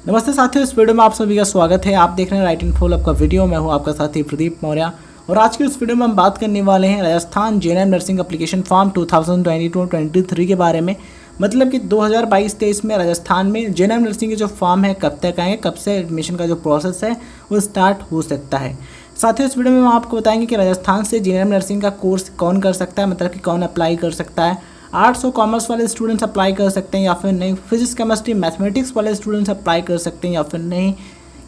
नमस्ते साथियों, इस वीडियो में आप सभी का स्वागत है। आप देख रहे हैं राइट इन्फो लैब का वीडियो। मैं हूं आपका साथी प्रदीप मौर्य और आज की इस वीडियो में हम बात करने वाले हैं Rajasthan JNM nursing application form 2022-23 के बारे में। मतलब कि 2022-23 में राजस्थान में जेएनएम नर्सिंग के जो फॉर्म है कब तक आएंगे, कब से एडमिशन का जो प्रोसेस है वो स्टार्ट हो सकता है। साथियों, इस वीडियो में हम आपको बताएंगे कि राजस्थान से जेएनएम नर्सिंग का कोर्स कौन कर सकता है, मतलब कि कौन अप्लाई कर सकता है। आर्ट्स और कॉमर्स वाले स्टूडेंट्स अप्लाई कर सकते हैं या फिर नहीं, फिजिक्स केमिस्ट्री मैथमेटिक्स वाले स्टूडेंट्स अप्लाई कर सकते हैं या फिर नहीं,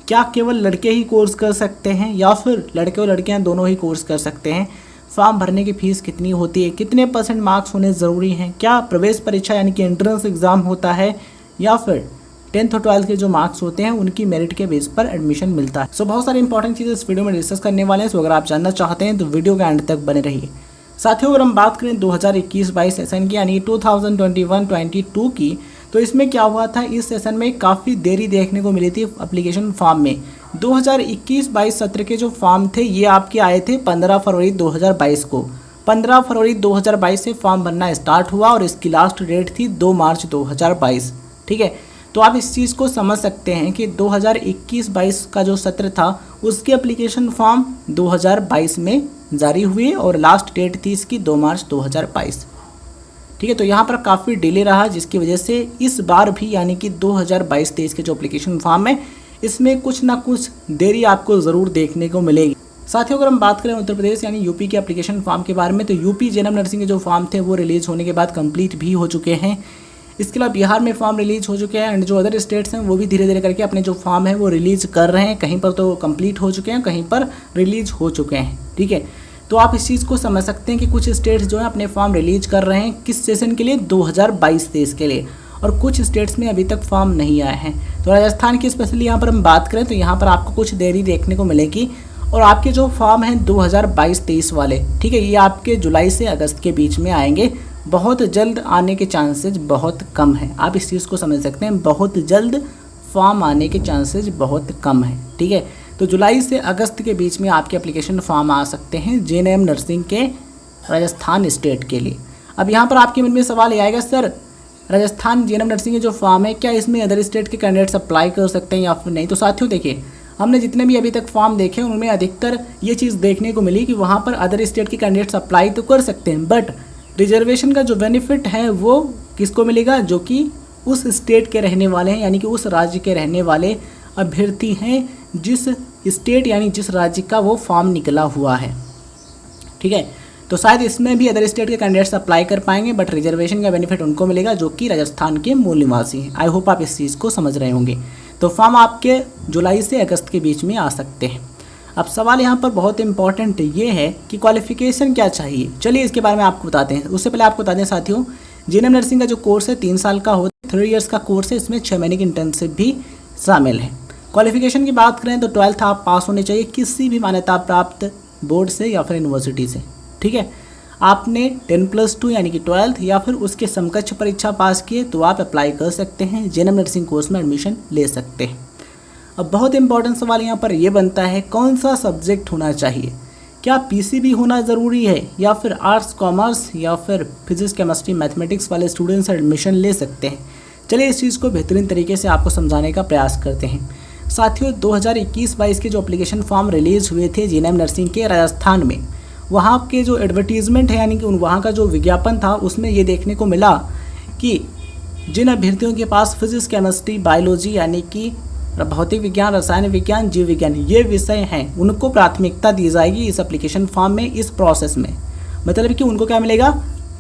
क्या केवल लड़के ही कोर्स कर सकते हैं या फिर लड़के और लड़कियां दोनों ही कोर्स कर सकते हैं, फॉर्म भरने की फ़ीस कितनी होती है, कितने % मार्क्स होने ज़रूरी हैं, क्या प्रवेश परीक्षा यानी कि एंट्रेंस एग्ज़ाम होता है या फिर 10th और 12th के जो मार्क्स होते हैं उनकी मेरिट के बेस पर एडमिशन मिलता है। सो बहुत सारी इंपॉर्टेंट चीज़ें इस वीडियो में डिस्कस करने वाले हैं। सो अगर आप जानना चाहते हैं तो वीडियो के एंड तक बने रहिए। साथियों, अगर हम बात करें 2021-22 सेशन की यानी 2021-22 की, तो इसमें क्या हुआ था, इस सेशन में काफ़ी देरी देखने को मिली थी एप्लीकेशन फॉर्म में। 2021-22 सत्र के जो फॉर्म थे ये आपके आए थे 15 फरवरी 2022 को। 15 फरवरी 2022 से फॉर्म भरना स्टार्ट हुआ और इसकी लास्ट डेट थी 2 मार्च 2022। ठीक है, तो आप इस चीज़ को समझ सकते हैं कि 2021-22 का जो सत्र था उसके एप्लीकेशन फॉर्म 2022 में जारी हुए और लास्ट डेट थी इसकी 2 मार्च 2022। ठीक है, तो यहाँ पर काफ़ी डिले रहा जिसकी वजह से इस बार भी यानी कि 2022-23 के जो एप्लीकेशन फॉर्म है इसमें कुछ ना कुछ देरी आपको ज़रूर देखने को मिलेगी। साथियों, अगर हम बात करें उत्तर प्रदेश यानी यूपी के एप्लीकेशन फॉर्म के बारे में, तो यूपी जेएनएम नर्सिंग के जो फॉर्म थे वो रिलीज़ होने के बाद कंप्लीट भी हो चुके हैं। इसके अलावा बिहार में फॉर्म रिलीज हो चुके हैं एंड जो अदर स्टेट्स हैं वो भी धीरे धीरे करके अपने जो फॉर्म है वो रिलीज़ कर रहे हैं। कहीं पर तो कंप्लीट हो चुके हैं, कहीं पर रिलीज हो चुके हैं। ठीक है, तो आप इस चीज़ को समझ सकते हैं कि कुछ स्टेट्स जो है अपने फॉर्म रिलीज कर रहे हैं किस सेशन के लिए, 2022-23 के लिए, और कुछ स्टेट्स में अभी तक फॉर्म नहीं आए हैं। तो राजस्थान की स्पेशली यहाँ पर हम बात करें तो यहाँ पर आपको कुछ देरी देखने को मिलेगी और आपके जो फॉर्म हैं 2022-23 वाले, ठीक है, ये आपके जुलाई से अगस्त के बीच में आएंगे। बहुत जल्द आने के चांसेस बहुत कम है। आप इस चीज़ को समझ सकते हैं, बहुत जल्द फॉर्म आने के चांसेस बहुत कम है। ठीक है, तो जुलाई से अगस्त के बीच में आपके एप्लीकेशन फॉर्म आ सकते हैं जेएनएम नर्सिंग के राजस्थान स्टेट के लिए। अब यहाँ पर आपके मन में सवाल ये आएगा, सर राजस्थान जेएनएम नर्सिंग के जो फॉर्म है क्या इसमें अदर स्टेट के कैंडिडेट्स अप्लाई कर सकते हैं या फिर नहीं। तो साथियों देखिए, हमने जितने भी अभी तक फॉर्म देखे उनमें अधिकतर ये चीज़ देखने को मिली कि वहाँ पर अदर स्टेट के कैंडिडेट्स अप्लाई तो कर सकते हैं, बट रिजर्वेशन का जो बेनिफिट है वो किसको मिलेगा, जो कि उस स्टेट के रहने वाले हैं, यानी कि उस राज्य के रहने वाले अभ्यर्थी हैं जिस स्टेट यानी जिस राज्य का वो फॉर्म निकला हुआ है। ठीक है, तो शायद इसमें भी अदर स्टेट के कैंडिडेट्स अप्लाई कर पाएंगे, बट रिजर्वेशन का बेनिफिट उनको मिलेगा जो कि राजस्थान के मूल निवासी हैं। आई होप आप इस चीज़ को समझ रहे होंगे। तो फॉर्म आपके जुलाई से अगस्त के बीच में आ सकते हैं। अब सवाल यहाँ पर बहुत इंपॉर्टेंट ये है कि क्वालिफिकेशन क्या चाहिए। चलिए इसके बारे में आपको बताते हैं। उससे पहले आपको बता दें साथियों, जेएनएम नर्सिंग का जो कोर्स है 3 साल का होता है, 3 इयर्स का कोर्स है, इसमें 6 महीने की इंटर्नशिप भी शामिल है। क्वालिफिकेशन की बात करें तो 12th आप पास होने चाहिए किसी भी मान्यता प्राप्त बोर्ड से या फिर यूनिवर्सिटी से। ठीक है, आपने 10+2 यानी कि 12th या फिर उसके समकक्ष परीक्षा पास किए तो आप अप्लाई कर सकते हैं, जेएनएम नर्सिंग कोर्स में एडमिशन ले सकते हैं। अब बहुत इंपॉर्टेंट सवाल यहाँ पर यह बनता है, कौन सा सब्जेक्ट होना चाहिए, क्या पीसीबी होना ज़रूरी है या फिर आर्ट्स कॉमर्स या फिर फिजिक्स केमिस्ट्री मैथमेटिक्स वाले स्टूडेंट्स एडमिशन ले सकते हैं। चलिए इस चीज़ को बेहतरीन तरीके से आपको समझाने का प्रयास करते हैं। साथियों, 2021-22 के जो एप्लीकेशन फॉर्म रिलीज़ हुए थे जेएनएम नर्सिंग के राजस्थान में, वहाँ के जो एडवर्टीज़मेंट है यानी कि वहाँ का जो विज्ञापन था उसमें ये देखने को मिला कि जिन अभ्यर्थियों के पास फिजिक्स केमिस्ट्री बायोलॉजी यानी कि भौतिक विज्ञान, रसायन विज्ञान, जीव विज्ञान ये विषय हैं उनको प्राथमिकता दी जाएगी इस एप्लीकेशन फॉर्म में, इस प्रोसेस में। मतलब कि उनको क्या मिलेगा,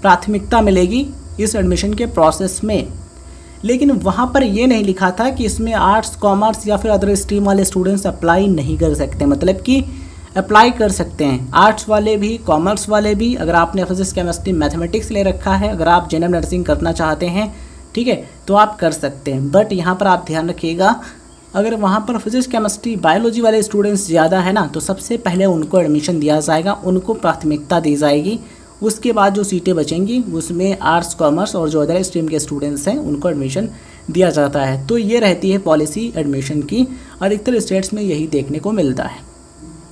प्राथमिकता मिलेगी इस एडमिशन के प्रोसेस में। लेकिन वहाँ पर ये नहीं लिखा था कि इसमें आर्ट्स कॉमर्स या फिर अदर स्ट्रीम वाले स्टूडेंट्स अप्लाई नहीं कर सकते। मतलब कि अप्लाई कर सकते हैं आर्ट्स वाले भी, कॉमर्स वाले भी। अगर आपने फिजिक्स केमिस्ट्री मैथमेटिक्स ले रखा है, अगर आप जेएनएम नर्सिंग करना चाहते हैं, ठीक है, तो आप कर सकते हैं। बट यहाँ पर आप ध्यान रखिएगा, अगर वहाँ पर फिजिक्स केमिस्ट्री बायोलॉजी वाले स्टूडेंट्स ज़्यादा है ना, तो सबसे पहले उनको एडमिशन दिया जाएगा, उनको प्राथमिकता दी जाएगी। उसके बाद जो सीटें बचेंगी उसमें आर्ट्स कॉमर्स और जो अदर स्ट्रीम के स्टूडेंट्स हैं उनको एडमिशन दिया जाता है। तो ये रहती है पॉलिसी एडमिशन की, अधिकतर स्टेट्स में यही देखने को मिलता है।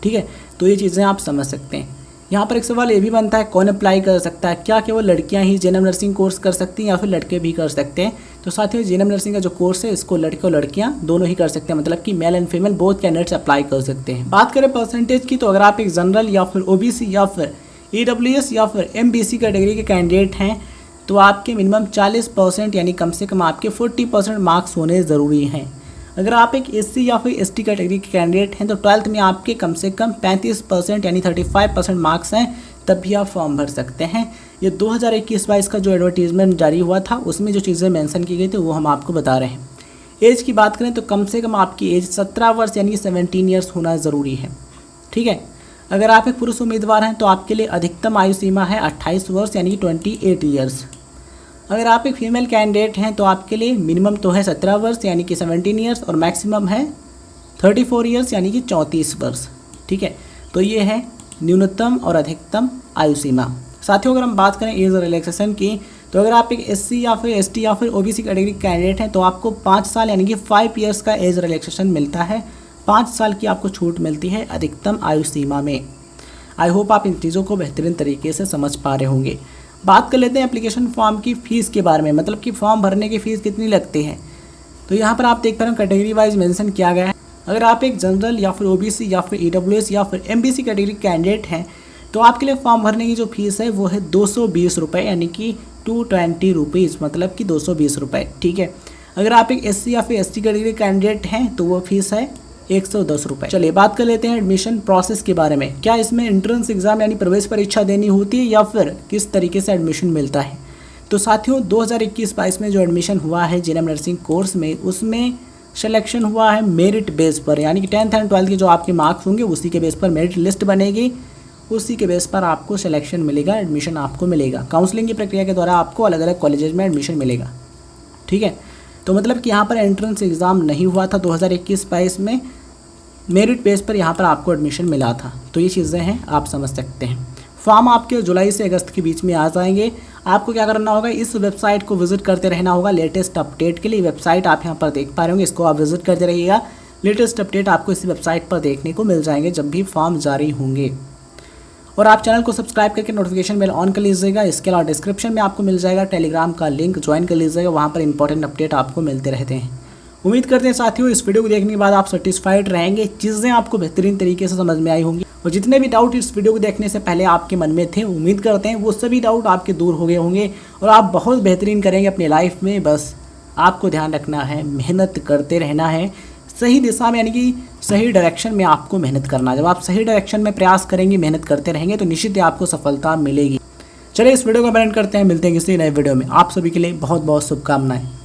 ठीक है, तो ये चीज़ें आप समझ सकते हैं। यहाँ पर एक सवाल ये भी बनता है, कौन अप्लाई कर सकता है, क्या केवल लड़कियाँ ही जेएनएम नर्सिंग कोर्स कर सकती हैं या फिर लड़के भी कर सकते हैं। तो साथियों जीएनएम नर्सिंग का जो कोर्स है इसको लड़के और लड़कियां दोनों ही कर सकते हैं, मतलब कि male and female both candidates apply कर सकते हैं। बात करें परसेंटेज की, तो अगर आप एक जनरल या फिर ओबीसी या फिर ईडब्ल्यूएस या फिर एमबीसी कैटेगरी के कैंडिडेट हैं तो आपके मिनिमम 40% यानी कम से कम आपके 40% मार्क्स होने ज़रूरी हैं। अगर आप एक एससी या फिर एसटी कैटेगरी के कैंडिडेट हैं तो 12th में आपके कम से कम 35% यानी 35% मार्क्स हैं, तब भी आप फॉर्म भर सकते हैं। ये 2021-22 का जो एडवर्टीजमेंट जारी हुआ था उसमें जो चीज़ें मेंशन की गई थी वो हम आपको बता रहे हैं। एज की बात करें तो कम से कम आपकी एज 17 वर्ष यानी 17 ईयर्स होना ज़रूरी है। ठीक है। अगर आप एक पुरुष उम्मीदवार हैं तो आपके लिए अधिकतम आयु सीमा है 28 वर्ष यानी कि 28 ईयर्स। अगर आप एक फीमेल कैंडिडेट हैं तो आपके लिए मिनिमम तो है 17 वर्ष यानी कि 17 ईयर्स और मैक्सिमम है 34 ईयर्स यानी कि 34 वर्ष। ठीक है, तो ये है न्यूनतम और अधिकतम आयु सीमा। साथियों अगर हम बात करें एज रिलैक्सेशन की, तो अगर आप एक एससी या फिर एसटी या फिर ओबीसी कैटेगरी कैंडिडेट हैं तो आपको 5 साल यानी कि 5 ईयर्स का एज रिलैक्सेशन मिलता है। 5 साल की आपको छूट मिलती है अधिकतम आयु सीमा में। आई होप आप इन चीज़ों को बेहतरीन तरीके से समझ पा रहे होंगे। बात कर लेते हैं एप्लीकेशन फॉर्म की फ़ीस के बारे में, मतलब कि फॉर्म भरने की फ़ीस कितनी लगती है। तो यहाँ पर आप देख पा रहे हो कैटेगरी वाइज मेंशन किया गया है। अगर आप एक जनरल या फिर ओबीसी या फिर ईडब्ल्यूएस या फिर एमबीसी कैटेगरी कैंडिडेट हैं तो आपके लिए फॉर्म भरने की जो फीस है वो है 220 रुपये यानी कि 220 रुपीज़, मतलब कि 220 रुपये। ठीक है। अगर आप एक एससी या फिर एसटी कैटेगरी कैंडिडेट हैं तो वो फीस है 110 रुपये। चलिए बात कर लेते हैं एडमिशन प्रोसेस के बारे में। क्या इसमें एंट्रेंस एग्जाम यानी प्रवेश परीक्षा देनी होती है या फिर किस तरीके से एडमिशन मिलता है। तो साथियों 2021-22 में जो एडमिशन हुआ है जीएनएम नर्सिंग कोर्स में, उसमें सिलेक्शन हुआ है मेरिट बेस पर, यानी कि 10th एंड 12th के जो आपके मार्क्स होंगे उसी के बेस पर मेरिट लिस्ट बनेगी, उसी के बेस पर आपको सिलेक्शन मिलेगा, एडमिशन आपको मिलेगा। काउंसलिंग की प्रक्रिया के द्वारा आपको अलग अलग कॉलेजेस में एडमिशन मिलेगा। ठीक है, तो मतलब कि यहाँ पर एंट्रेंस एग्ज़ाम नहीं हुआ था 2021-22 में, मेरिट बेस पर यहाँ पर आपको एडमिशन मिला था। तो ये चीज़ें हैं, आप समझ सकते हैं। फॉर्म आपके जुलाई से अगस्त के बीच में आ जाएंगे। आपको क्या करना होगा, इस वेबसाइट को विजिट करते रहना होगा लेटेस्ट अपडेट के लिए। वेबसाइट आप यहाँ पर देख पा रहे होंगे, इसको आप विजिट करते रहिएगा। लेटेस्ट अपडेट आपको इस वेबसाइट पर देखने को मिल जाएंगे जब भी फॉर्म जारी होंगे। और आप चैनल को सब्सक्राइब करके नोटिफिकेशन बेल ऑन कर लीजिएगा। इसके अलावा डिस्क्रिप्शन में आपको मिल जाएगा टेलीग्राम का लिंक, ज्वाइन कर लीजिएगा, वहाँ पर इंपॉर्टेंट अपडेट आपको मिलते रहते हैं। उम्मीद करते हैं साथियों इस वीडियो को देखने के बाद आप सेटिस्फाइड रहेंगे, चीज़ें आपको बेहतरीन तरीके से समझ में आई होंगी और जितने भी डाउट इस वीडियो को देखने से पहले आपके मन में थे, उम्मीद करते हैं वो सभी डाउट आपके दूर हो गए होंगे और आप बहुत बेहतरीन करेंगे अपनी लाइफ में। बस आपको ध्यान रखना है, मेहनत करते रहना है, सही दिशा में यानी कि सही डायरेक्शन में आपको मेहनत करना है। जब आप सही डायरेक्शन में प्रयास करेंगे, मेहनत करते रहेंगे तो निश्चित ही आपको सफलता मिलेगी। चलिए इस वीडियो को एंड करते हैं, मिलते हैं किसी नए वीडियो में। आप सभी के लिए बहुत बहुत शुभकामनाएं।